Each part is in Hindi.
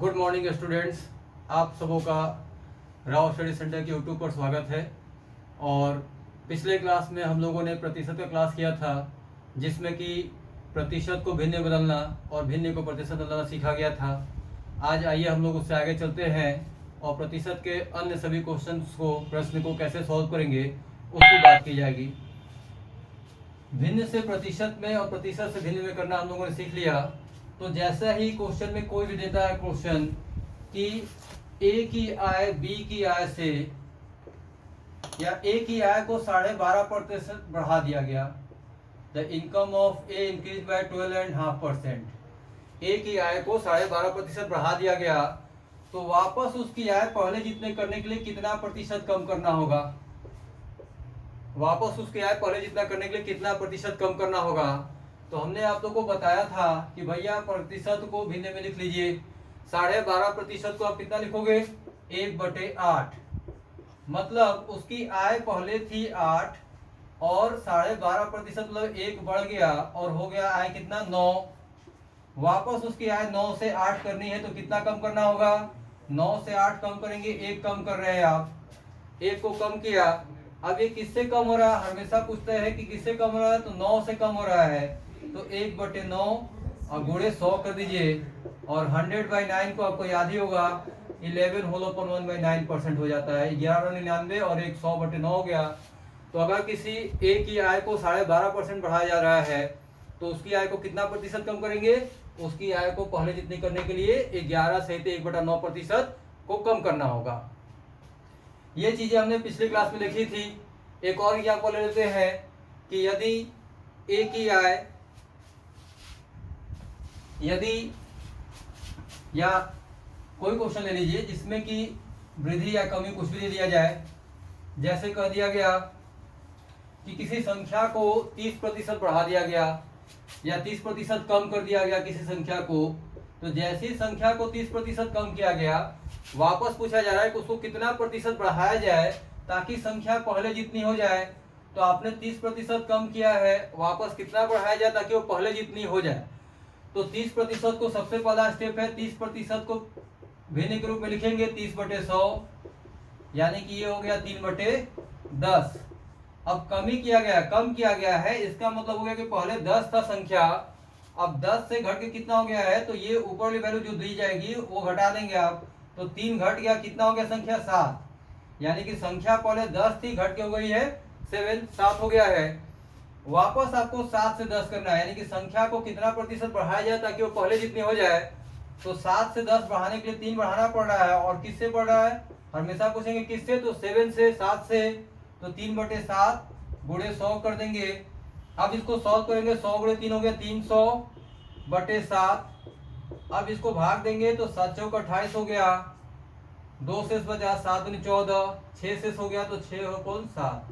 गुड मॉर्निंग स्टूडेंट्स, आप सबों का राव स्टडी सेंटर के यूट्यूब पर स्वागत है। और पिछले क्लास में हम लोगों ने प्रतिशत का क्लास किया था, जिसमें कि प्रतिशत को भिन्न में बदलना और भिन्न को प्रतिशत बदलना सीखा गया था। आज आइए हम लोग उससे आगे चलते हैं और प्रतिशत के अन्य सभी क्वेश्चंस को, प्रश्न को कैसे सॉल्व करेंगे उसकी बात की जाएगी। भिन्न से प्रतिशत में और प्रतिशत से भिन्न में करना हम लोगों ने सीख लिया। तो जैसा ही क्वेश्चन में कोई भी देता है क्वेश्चन कि ए की आय बी की आय से, या ए की आय को 12.5% बढ़ा दिया गया, the income of A increase by 12.5%। ए की आय को 12.5% बढ़ा दिया गया, तो वापस उसकी आय पहले जितने करने के लिए कितना प्रतिशत कम करना होगा? वापस उसकी आय पहले जितना करने के लिए कितना प्रतिशत कम करना होगा? तो हमने आप लोगों को बताया था कि भैया प्रतिशत को भिन्न में लिख लीजिए। 12.5% को आप कितना लिखोगे? 1/8। मतलब उसकी आय पहले थी 8 और 12.5% मतलब 1 बढ़ गया और हो गया आय कितना? 9। वापस उसकी आय 9 से 8 करनी है तो कितना कम करना होगा? 9 से 8 कम करेंगे, 1 कम कर रहे हैं आप, 1 को कम किया। अब ये किससे कम हो रहा है? हमेशा पूछते हैं कि किससे कम हो रहा है, तो 9 से कम हो रहा है। तो 1/9 और गुणे 100 कर दीजिए, और 100/9 को आपको याद ही होगा 11 होल अपन 1/9% हो जाता है। 1199 और 100/9 हो गया। तो अगर किसी ए की आय को 12.5% बढ़ाया जा रहा है तो उसकी आय को कितना प्रतिशत कम करेंगे? उसकी आय को पहले जितनी करने के लिए 11 सहित 1/9% को कम करना होगा। ये चीजें हमने पिछली क्लास में लिखी थी। एक और एग्जांपल ले लेते हैं कि या कोई क्वेश्चन ले लीजिए जिसमें कि वृद्धि या कमी कुछ भी दे दिया जाए। जैसे कह दिया गया कि किसी संख्या को 30% बढ़ा दिया गया या 30% कम कर दिया गया किसी संख्या को। तो जैसी संख्या को 30% कम किया गया, वापस पूछा जा रहा है कि उसको कितना प्रतिशत बढ़ाया जाए ताकि संख्या पहले जितनी हो जाए। तो आपने 30% कम किया है, वापस कितना बढ़ाया जाए ताकि वो पहले जितनी हो जाए? तो 30% को सबसे पहला स्टेप है, 30% को भिन्न के रूप में लिखेंगे 30/100, यानी कि ये हो गया 3/10। अब कम किया गया है, इसका मतलब हो गया कि पहले 10 था संख्या, अब 10 से घट के कितना हो गया है? तो ये ऊपर वाली वैल्यू जो दी जाएगी वो घटा देंगे आप। तो 3 घट गया, कितना हो गया संख्या? 7। यानी कि संख्या पहले 10 थी, घट के हो गई है 7 हो गया है। वापस आपको 7 से 10 करना है, यानी कि संख्या को कितना प्रतिशत बढ़ाया जाए ताकि वो पहले जितनी हो जाए। तो 7 से 10 बढ़ाने के लिए 3 बढ़ाना पड़ रहा है, और किससे बढ़ रहा है? हमेशा पूछेंगे किससे, तो 7 से, 7 से। तो 3/7 गुणे 100 कर देंगे। अब इसको सॉल्व करेंगे, 100 गुणे 3 हो गया 300/7। अब इसको भाग देंगे तो 7 चौक 28 हो गया, 2 से बचा 7 दूनी 14, 6 से हो गया तो 6 होल 7,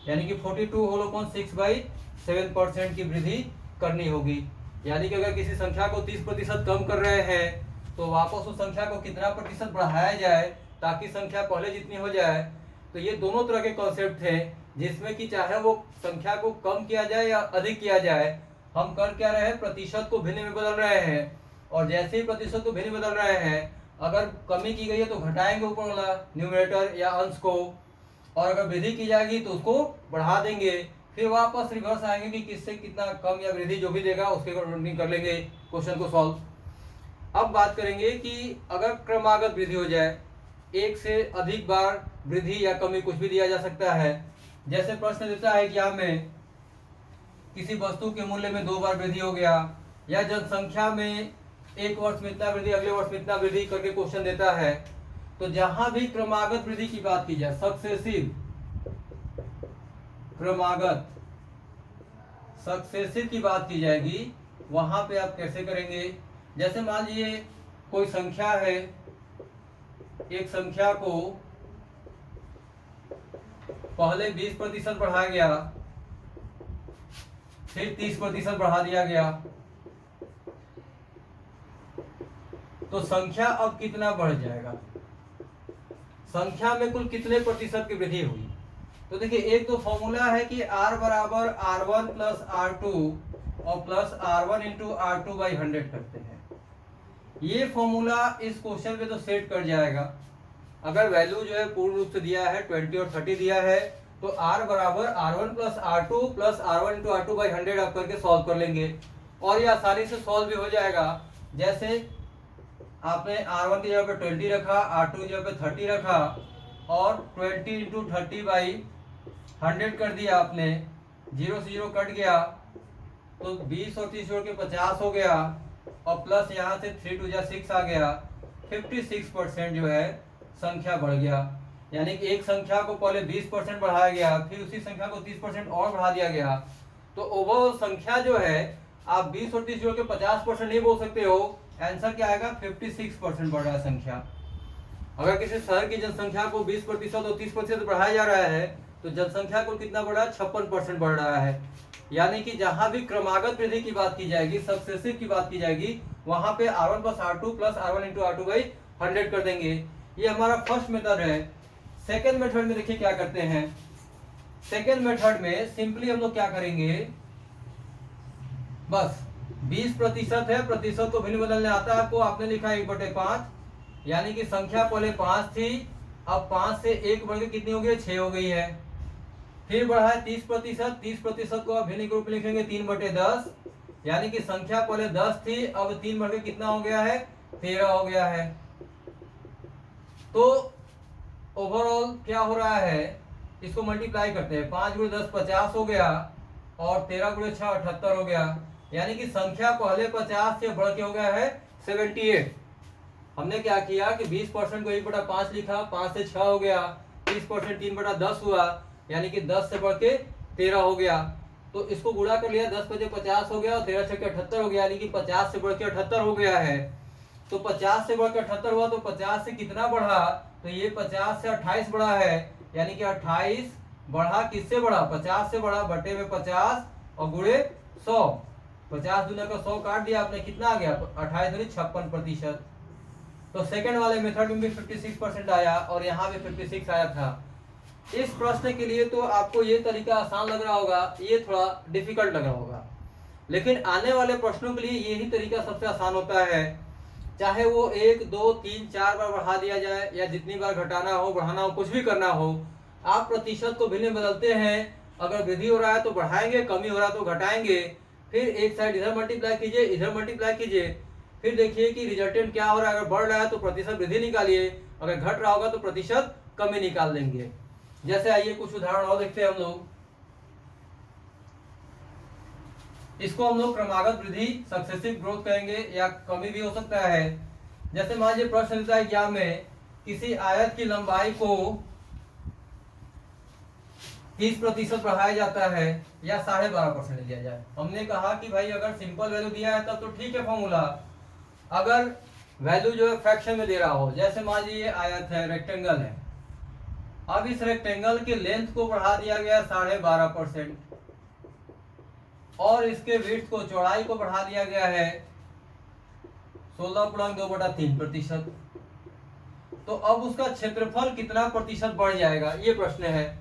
यानी कि 42 होल 6/7% की वृद्धि करनी होगी। यानी कि अगर किसी संख्या को 30% कम कर रहे हैं तो वापस उस संख्या को कितना प्रतिशत बढ़ाया जाए ताकि संख्या पहले जितनी हो जाए। तो ये दोनों तरह के कॉन्सेप्ट थे, जिसमें कि चाहे वो संख्या को कम किया जाए या अधिक किया जाए, हम कर क्या रहे हैं? प्रतिशत को भिन्न में बदल रहे हैं। और जैसे ही प्रतिशत को भिन्न बदल रहे हैं, अगर कमी की गई है तो घटाएंगे ऊपर वाला न्यूमरेटर या अंश को, और अगर वृद्धि की जाएगी तो उसको बढ़ा देंगे। फिर वापस रिवर्स आएंगे कि किससे कितना कम या वृद्धि जो भी देगा उसके अकॉर्डिंग कर लेंगे क्वेश्चन को सॉल्व। अब बात करेंगे कि अगर क्रमागत वृद्धि हो जाए, एक से अधिक बार वृद्धि या कमी कुछ भी दिया जा सकता है। जैसे प्रश्न देता है कि हमें किसी वस्तु के मूल्य में 2 बार वृद्धि हो गया, या जनसंख्या में एक वर्ष में इतना वृद्धि, अगले वर्ष में इतना वृद्धि करके क्वेश्चन देता है। तो जहां भी क्रमागत वृद्धि की बात की जाए, सक्सेसिव की बात की जाएगी, वहां पे आप कैसे करेंगे? जैसे मान लीजिए कोई संख्या है, एक संख्या को पहले 20% बढ़ाया गया, फिर 30% बढ़ा दिया गया, तो संख्या अब कितना बढ़ जाएगा? संख्या में कुल कितने प्रतिशत की वृद्धि हुई? तो देखिए, एक तो फॉर्मूला है कि R बराबर R1 प्लस R2 और प्लस R1 इंटू R2/100 करते हैं। ये फॉर्मूला इस क्वेश्चन पे तो सेट कर जाएगा। अगर वैल्यू जो है पूर्ण रूप से दिया है 20 और 30 दिया है तो r बराबर r1 plus r2 plus r1 into r2 by 100 आप करके सॉल्व कर लेंगे और ये आसानी से सॉल्व भी हो जाएगा। जैसे आपने r1 की जगह पे 20 रखा, r2 की जगह पे 30 रखा और 20 इंटू 30 बाई 100 कर दिया आपने, 0 से 0 कट गया तो 20 और 30 जोड़ के 50 हो गया और प्लस यहाँ से 3 टू जा 6 आ गया। 56% जो है संख्या बढ़ गया, यानी कि एक संख्या को पहले 20% बढ़ाया गया, फिर उसी संख्या को 30% और बढ़ा दिया गया। तो ओवरऑल संख्या जो है आप 20 और 30 जोड़ के 50% नहीं बोल सकते हो, आंसर क्या आएगा 56% बढ़ रहा है संख्या। अगर किसी शहर की जनसंख्या को 20% और 30% बढ़ाया जा रहा है तो जनसंख्या को कितना बढ़ रहा है 56% बढ़ रहा है। यानी कि जहां भी क्रमागत वृद्धि की बात की जाएगी, सक्सेसिव की बात की जाएगी, वहां पे r1 plus r2 plus r1 into r2 by 100 कर देंगे। ये हमारा फर्स्ट मेथड है। सेकेंड मेथड में देखिए क्या करते हैं। सेकेंड मेथड में सिंपली हम लोग क्या करेंगे, बस 20% है, प्रतिशत को भिन्न बदलने आता है आपको, आपने लिखा 1/5, यानी कि संख्या पहले 5 थी, अब 5 से 1 बढ़ के कितनी हो गई 6 हो गई है। फिर बढ़ा है 30%, 30% को आप भिन्न के रूप में लिखेंगे 3/10, यानी कि संख्या पहले 10 थी, अब 3 बढ़ के कितना हो गया है 13 हो गया है। तो ओवरऑल क्या हो रहा है, इसको मल्टीप्लाई करते हैं, 5 गुणे 10 50 हो गया और 13 गुणे 6 78 हो गया, यानी कि संख्या पहले 50 से बढ़ के हो गया है 78। हमने क्या किया कि 20% को 1/5 लिखा, 5 से 6 हो गया, 30% 3/10 हुआ, यानी कि 10 से बढ़ के 13 हो गया। तो इसको गुणा कर लिया, 10 बजे 50 हो गया और 13 छक्के 78 हो गया, यानी कि 50 से बढ़ के 78 हो गया है। तो 50 से बढ़ के 78 हुआ तो 50 से कितना बढ़ा, तो ये 50 से 28 बढ़ा है, यानी कि 28 बढ़ा किससे बढ़ा 50 से बढ़ा, बटे में 50 और गुणे 100, 50 दूना का 100 काट दिया आपने, कितना आ गया 28 दूनी 56%। तो सेकंड वाले मेथड में भी 56% आया और यहाँ भी 56 आया था। इस प्रश्न के लिए तो आपको ये तरीका आसान लग रहा होगा, ये थोड़ा डिफिकल्ट लग रहा होगा, लेकिन आने वाले प्रश्नों के लिए यही तरीका सबसे आसान होता है। चाहे वो 1 2 3 4 बार बढ़ा दिया जाए या जितनी बार घटाना हो बढ़ाना हो कुछ भी करना हो, आप प्रतिशत को भिन्न बदलते हैं। अगर वृद्धि हो रहा है तो बढ़ाएंगे, कमी हो रहा है तो घटाएंगे, फिर एक साइड इधर मल्टीप्लाई कीजिए, इधर मल्टीप्लाई कीजिए, फिर देखिए कि रिजल्टेंट क्या हो रहा है। अगर बढ़ रहा है तो प्रतिशत वृद्धि निकालिए, अगर घट रहा होगा तो प्रतिशत कमी निकाल देंगे। जैसे आइए कुछ उदाहरण और देखते हैं हम लोग। इसको हम लोग क्रमागत वृद्धि सक्सेसिव ग्रोथ कहेंगे या कमी भी हो सकता है। जैसे मान लीजिए प्रश्न देता है एग्जाम में, किसी आयत की लंबाई को 30% बढ़ाया जाता है या 12.5% लिया जाए। हमने कहा कि भाई अगर सिंपल वैल्यू दिया है तब तो ठीक है फॉर्मूला, अगर वैल्यू जो है फ्रैक्शन में दे रहा हो, जैसे मान लीजिए आयत है, रेक्टेंगल है, अब इस रेक्टेंगल के लेंथ को बढ़ा दिया गया 12.5% और इसके विड्थ को, चौड़ाई को बढ़ा दिया गया है 16.2/3%। तो अब उसका क्षेत्रफल कितना प्रतिशत बढ़ जाएगा, ये प्रश्न है।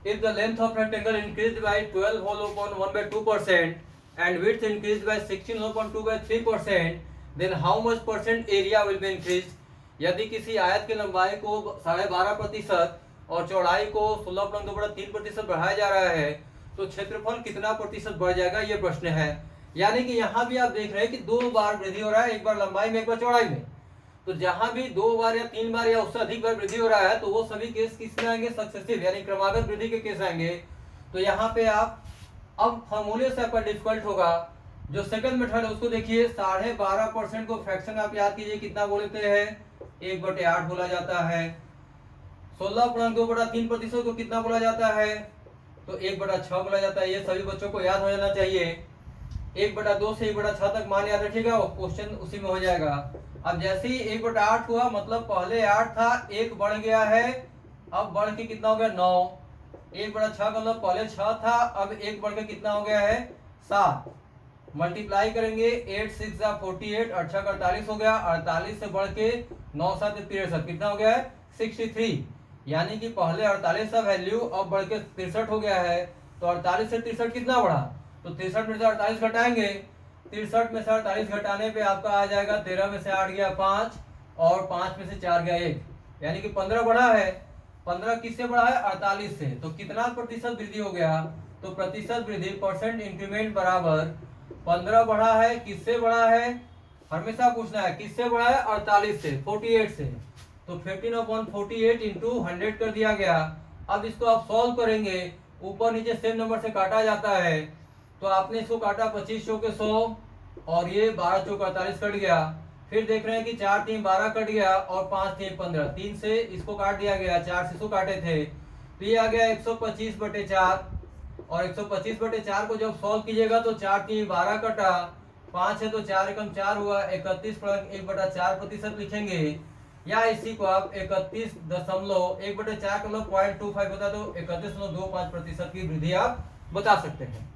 If the length of rectangle increased by 12/1/2% and width increased by 16/2/3%, then how much percent area will be increased? यदि किसी आयत की लंबाई को 12.5% और चौड़ाई को 16.2/3% बढ़ाया जा रहा है तो क्षेत्रफल कितना प्रतिशत बढ़ जाएगा, ये प्रश्न है। यानी कि यहाँ भी आप देख रहे हैं कि 2 बार वृद्धि हो रहा है, एक बार लंबाई में एक बार चौड़ाई में। तो जहां भी 2 बार या 3 बार या उससे अधिक बार वृद्धि हो रहा है तो वो सभी केस किस में आएंगे, सक्सेसिव यानी क्रमागत वृद्धि के केस आएंगे। तो यहाँ पे आप अब फॉर्मूले से आपका डिफिकल्ट होगा। जो सेकंड मेथड है उसको देखिए, 12.5% को फ्रैक्शन आप याद कीजिए कितना बोलते हैं 1/8 बोला जाता है। 16.2/3% को कितना बोला जाता है, तो 1/6 बोला जाता है। ये सभी बच्चों को याद हो जाना चाहिए। 1/2 से 1/6 तक मान याद रखिएगा, क्वेश्चन उसी में हो जाएगा। अब जैसे ही 1/8 हुआ, मतलब पहले 8 था, 1 बढ़ गया है, अब बढ़ के कितना हो गया 9। 1/6 का मतलब पहले 6 था, अब 1 बढ़ के कितना हो गया है 7। मल्टीप्लाई करेंगे, 8 6 48, 8 6 48 हो गया, 48 से बढ़ के 9 7 63, कितना हो गया है 63। यानी कि पहले 48 का वैल्यू अब बढ़ के 63 हो गया है। तो 48 से 63 कितना बढ़ा, तो 63 में से 48 घटाएंगे, 63 में से 48 घटाने पे आपका आ जाएगा 13 में से 8 गया 5 और 5 में से 4 गया 1, यानी कि 15 बढ़ा है। 15 किससे बढ़ा है? 48 से। तो कितना प्रतिशत वृद्धि हो गया? तो प्रतिशत वृद्धि परसेंट इंक्रीमेंट बराबर 15 बढ़ा है, किससे बढ़ा है? हमेशा पूछना है किससे बढ़ा है? 48 से, 48 से। तो 15/48 इंटू 100 कर दिया गया। अब इसको आप सॉल्व करेंगे, ऊपर नीचे सेम नंबर से काटा जाता है। तो आपने इसको काटा 25 चौके 100 और ये 12 चौके 48 कट गया। फिर देख रहे हैं कि 4 3 12 कट गया और 5 3 15, 3 से इसको काट दिया गया, 4 से इसको काटे थे, तो ये आ गया 125/4। और 125/4 को जब सॉल्व कीजिएगा तो 4 3 12 कटा, 5 है तो 4 एकम 4 हुआ, 31/1/4% लिखेंगे, या इसी को आप 31.1/4 का मतलब 0.25 होता है, तो 31.25% की वृद्धि आप बता सकते हैं।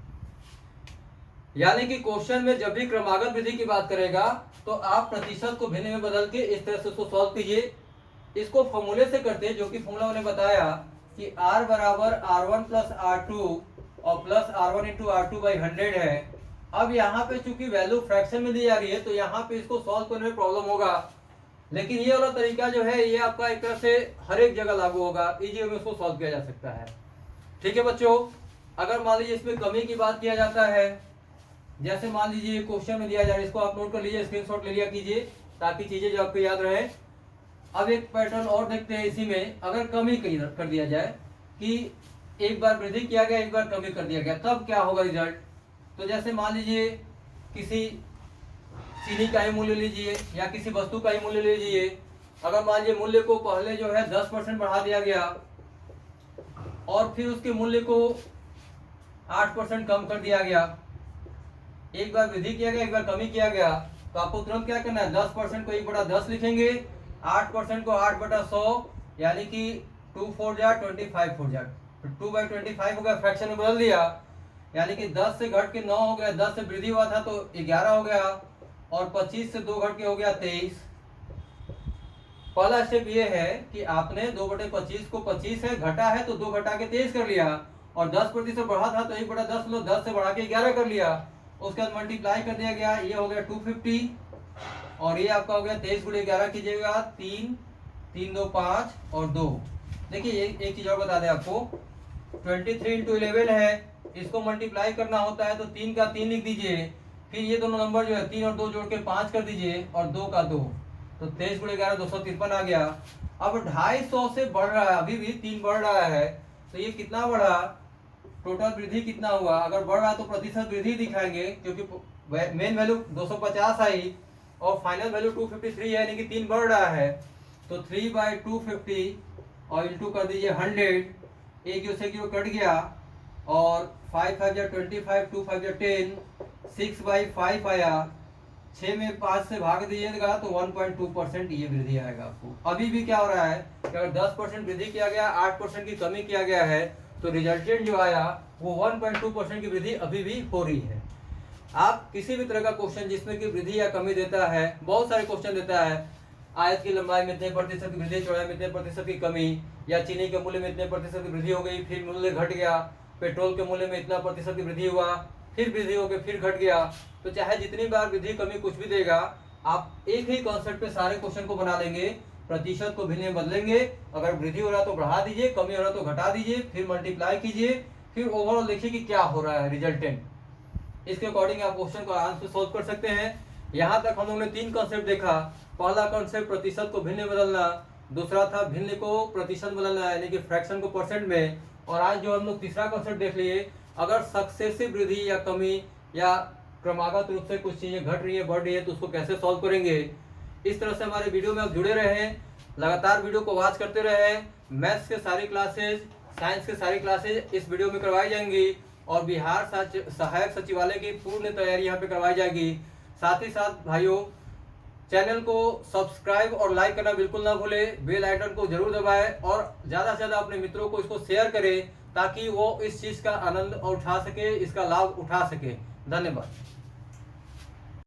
यानी कि क्वेश्चन में जब भी क्रमागत वृद्धि की बात करेगा तो आप प्रतिशत को भिन्न में बदल के इस तरह से उसको सॉल्व कीजिए। इसको फॉर्मूले से करते हैं, जो कि फॉर्मूला मैंने बताया कि R बराबर R1 प्लस R2 और plus R1 into R2 by 100 है। अब यहाँ पे चूंकि वैल्यू फ्रैक्शन में दी जा रही है तो यहाँ पे इसको सॉल्व करने में प्रॉब्लम होगा, लेकिन ये वाला तरीका जो है ये आपका एक तरह से हर एक जगह लागू होगा, इजी वे में इसको सॉल्व किया जा सकता है। ठीक है बच्चों, अगर मान लीजिए इसमें कमी की बात किया जाता है, जैसे मान लीजिए क्वेश्चन में दिया जा रहा है, इसको आप नोट कर लीजिए, स्क्रीनशॉट ले लिया कीजिए ताकि चीजें जो आपको याद रहे। अब एक पैटर्न और देखते हैं इसी में, अगर कमी कर दिया जाए कि एक बार वृद्धि किया गया एक बार कमी कर दिया गया, तब क्या होगा रिजल्ट। तो जैसे मान लीजिए किसी चीनी का ही मूल्य लीजिए या किसी वस्तु का ही मूल्य लीजिए, अगर मान लीजिए मूल्य को पहले जो है 10% बढ़ा दिया गया और फिर उसके मूल्य को 8% कम कर दिया गया, एक बार वृद्धि किया गया एक बार कमी किया गया, तो आपको तुरंत क्या करना है, 10% को 1/10 लिखेंगे, 8% को 8/100, यानी कि 2 4 जा 25 4 जा, 2/25 हो गया, फ्रैक्शन में बदल दिया, यानी कि 10 से घट के 9 हो गया, 10 से वृद्धि हुआ था तो 11 हो गया, और 25 से 2 घट के हो गया 23। पहला स्टेप ये है कि आपने 2/25 को 25 है घटा है तो 2 घटा के 23 कर लिया, और 10% बढ़ा था तो 1/10 लो, 10 से बढ़ा के 11 कर लिया, उसके बाद मल्टीप्लाई कर दिया गया, ये हो गया 250 और ये आपका हो गया 23 × 11 कीजिएगा 3 3 2 5 और 2। देखिए एक चीज और बता दें आपको, 23 × 11 है, इसको मल्टीप्लाई करना होता है तो 3 का 3 लिख दीजिए, फिर ये दोनों नंबर जो है 3 और 2 जोड़ के 5 कर दीजिए और 2 का 2, तो 23 × 11 253 आ गया। अब 250 से बढ़ रहा है, अभी भी 3 बढ़ रहा है, तो ये कितना बढ़ा, टोटल वृद्धि कितना हुआ। अगर बढ़ रहा है तो प्रतिशत वृद्धि दिखाएंगे, क्योंकि मेन वैल्यू 250 आई और फाइनल वैल्यू 253 है, यानी कि 3 बढ़ रहा है, तो 3/250 और इंटू कर दीजिए 100, एक से कट गया, और 5 5 जा 25, 2 5 जा 10, 6/5 आया, 6 में 5 से भाग दीजिएगा तो 1.2% ये वृद्धि आएगा आपको। अभी भी क्या हो रहा है कि अगर 10% वृद्धि किया गया 8% की कमी किया गया है तो रिजल्टेंट जो आया वो 1.2% की वृद्धि अभी भी हो रही है। आप किसी भी तरह का क्वेश्चन जिसमें कि वृद्धि या कमी देता है, बहुत सारे क्वेश्चन देता है, आयत की लंबाई में इतने प्रतिशत की वृद्धि, चौड़ाई में इतने प्रतिशत की कमी, या चीनी के मूल्य में इतने प्रतिशत की वृद्धि हो गई, फिर मूल्य घट गया, पेट्रोल के मूल्य में इतना प्रतिशत की वृद्धि हुआ, फिर वृद्धि हो गई फिर घट गया। तो चाहे जितनी बार वृद्धि कमी कुछ भी देगा, आप एक ही कॉन्सेप्ट पे सारे क्वेश्चन को बना लेंगे, प्रतिशत को भिन्न में बदलेंगे, अगर वृद्धि हो रहा तो बढ़ा दीजिए, कमी हो रहा तो घटा दीजिए, फिर मल्टीप्लाई कीजिए, फिर ओवरऑल देखिए कि क्या हो रहा है रिजल्टेंट, इसके अकॉर्डिंग आप क्वेश्चन को आराम से सोल्व कर सकते हैं। यहाँ तक हम लोगों ने 3 कॉन्सेप्ट देखा। पहला कॉन्सेप्ट प्रतिशत को भिन्न में बदलना, दूसरा था भिन्न को प्रतिशत बदलना यानी कि फ्रैक्शन को परसेंट में, और आज जो हम लोग तीसरा कॉन्सेप्ट देख लिए, अगर सक्सेसिव वृद्धि या कमी या क्रमागत रूप से कुछ चीजें घट रही है बढ़ रही है तो उसको कैसे सॉल्व करेंगे। इस तरह से हमारे वीडियो में आप जुड़े रहे, लगातार वीडियो को वॉच करते रहे। मैथ्स के सारी क्लासेज, साइंस के सारी क्लासेज इस वीडियो में करवाई जाएंगी, और बिहार सहायक सचिवालय की पूर्ण तैयारी यहाँ पे करवाई जाएगी। साथ ही साथ भाइयों, चैनल को सब्सक्राइब और लाइक करना बिल्कुल ना भूलें, बेल आइकन को जरूर दबाएं और ज़्यादा से ज़्यादा अपने मित्रों को इसको शेयर करें ताकि वो इस चीज़ का आनंद उठा सके, इसका लाभ उठा सके। धन्यवाद।